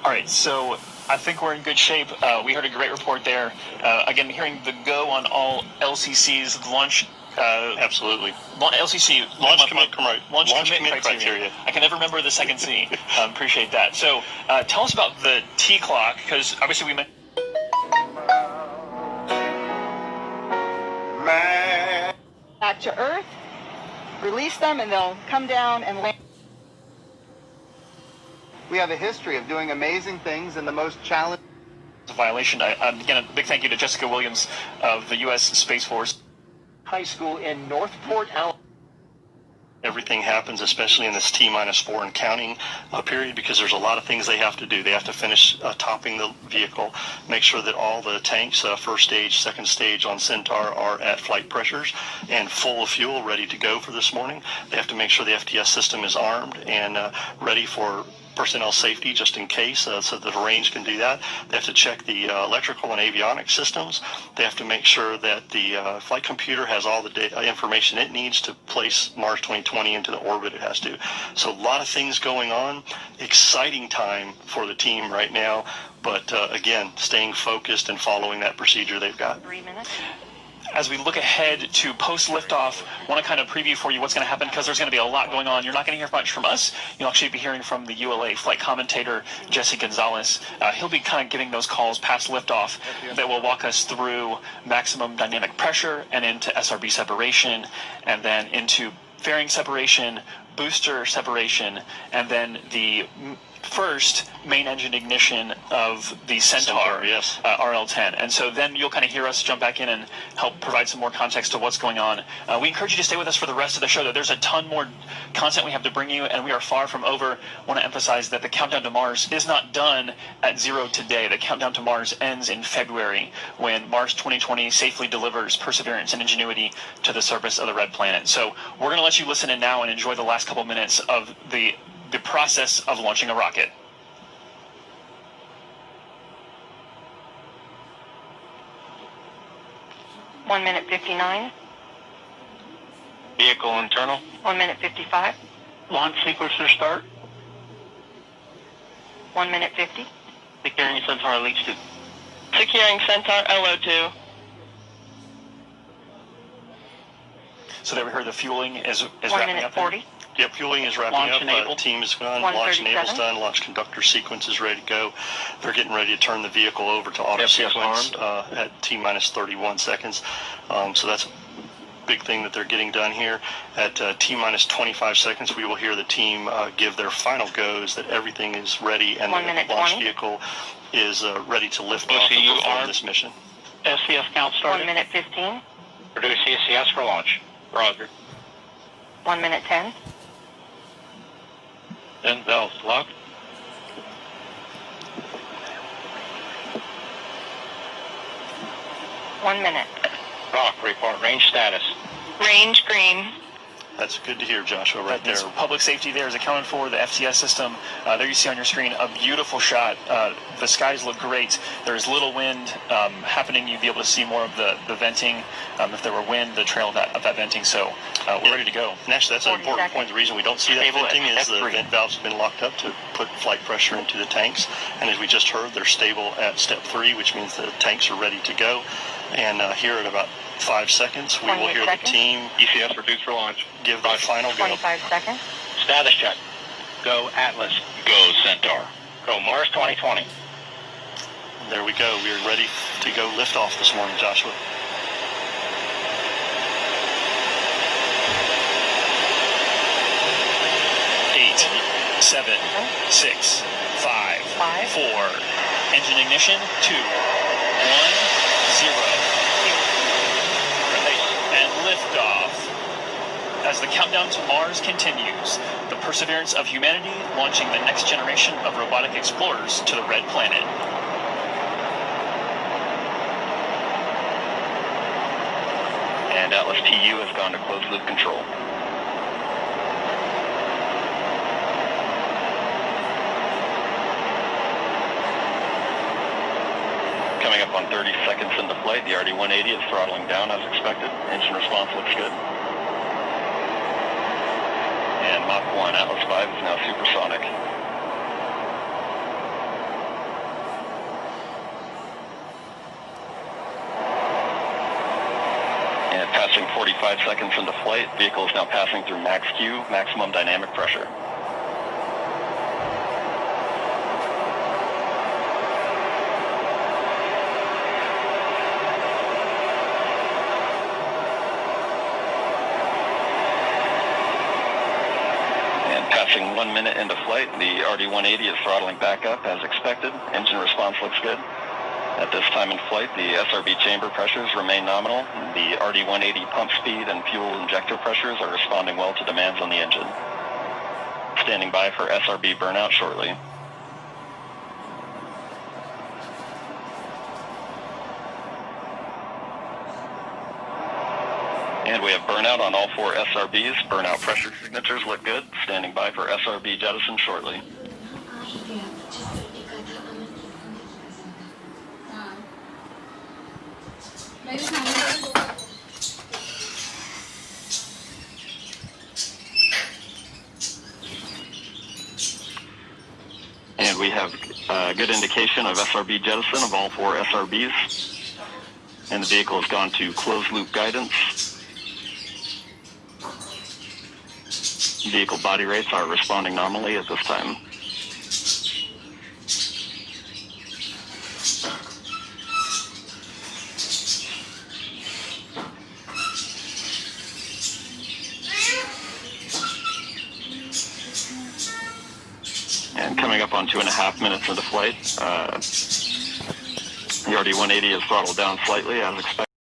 All right, so I think we're in good shape. We heard a great report there. Again, hearing the go on all LCCs, launch. Absolutely. LCC, launch commit criteria. I can never remember the second C. Appreciate that. So tell us about the T clock, because obviously we mentioned. Back to Earth, release them, and they'll come down and land. We have a history of doing amazing things in the most challenging. Violation. Again, a big thank you to Jessica Williams of the U.S. Space Force. High School in Northport, Alabama. Everything happens, especially in this T-4 and counting period, because there's a lot of things they have to do. They have to finish topping the vehicle, make sure that all the tanks, first stage, second stage on Centaur, are at flight pressures and full of fuel, ready to go for this morning. They have to make sure the FTS system is armed and ready for personnel safety, just in case, so that the range can do that. They have to check the electrical and avionics systems. They have to make sure that the flight computer has all the information it needs to place Mars 2020 into the orbit it has to. So a lot of things going on. Exciting time for the team right now, but again, staying focused and following that procedure they've got. 3 minutes. As we look ahead to post-liftoff, I want to kind of preview for you what's going to happen, because there's going to be a lot going on. You're not going to hear much from us. You'll actually be hearing from the ULA flight commentator, Jesse Gonzalez. He'll be kind of giving those calls past liftoff that will walk us through maximum dynamic pressure and into SRB separation, and then into fairing separation, booster separation, and then the first main engine ignition of the Centaur, yes. RL-10. And so then you'll kind of hear us jump back in and help provide some more context to what's going on. We encourage you to stay with us for the rest of the show, though. There's a ton more content we have to bring you, and we are far from over. I want to emphasize that the countdown to Mars is not done at 0 today. The countdown to Mars ends in February, when Mars 2020 safely delivers Perseverance and Ingenuity to the surface of the red planet. So we're going to let you listen in now and enjoy the last couple minutes of the process of launching a rocket. One minute 59. Vehicle internal. 1 minute 55. Launch sequencer start. 1 minute 50. Securing Centaur leach 2. Securing Centaur LO2. So there we heard the fueling is 1 wrapping minute up. 40. Yep, fueling is wrapping Launch up. enabled. Team is done. Launch enable's done. Launch conductor sequence is ready to go. They're getting ready to turn the vehicle over to auto sequence at T-31 seconds. So that's a big thing that they're getting done here. At T-25 seconds, we will hear the team give their final goes that everything is ready and the launch vehicle is ready to lift off and perform this mission. SCS count started. 1 minute 15. Produce CSCS for launch. Roger. 1 minute 10. Then valves locked. One minute. Rock, report range status. Range green. That's good to hear, Joshua, right there. Public safety there is accounted for, the FTS system. There you see on your screen a beautiful shot. The skies look great. There's little wind happening. You'd be able to see more of the venting. If there were wind, the trail of that venting. So we're ready to go. And actually, that's an important point. The reason we don't see that venting is the vent valves have been locked up to put flight pressure into the tanks. And as we just heard, they're stable at step 3, which means the tanks are ready to go. And here at about 5 seconds, we will hear the team ECS reduced for launch. Give the final go. 25 seconds. Status check. Go Atlas. Go Centaur. Go Mars 2020. There we go. We are ready to go lift off this morning, Joshua. 8, 7, 6, 5, 4. Engine ignition. 2, 1, 0. And liftoff. As the countdown to Mars continues, the perseverance of humanity launching the next generation of robotic explorers to the red planet. And Atlas TU has gone to closed loop control. Coming up on 30 seconds into flight, the RD-180 is throttling down as expected. Engine response looks good. And Mach 1, Atlas 5 is now supersonic. 45 seconds into flight, vehicle is now passing through max Q, maximum dynamic pressure. Passing 1 minute into flight, the RD-180 is throttling back up as expected. Engine response looks good. At this time in flight, the SRB chamber pressures remain nominal. The RD-180 pump speed and fuel injector pressures are responding well to demands on the engine. Standing by for SRB burnout shortly. And we have burnout on all 4 SRBs. Burnout pressure signatures look good. Standing by for SRB jettison shortly. And we have a good indication of SRB jettison of all 4 SRBs. And the vehicle has gone to closed loop guidance. Vehicle body rates are responding nominally at this time. And coming up on 2.5 minutes into flight, the RD-180 is throttled down slightly as expected.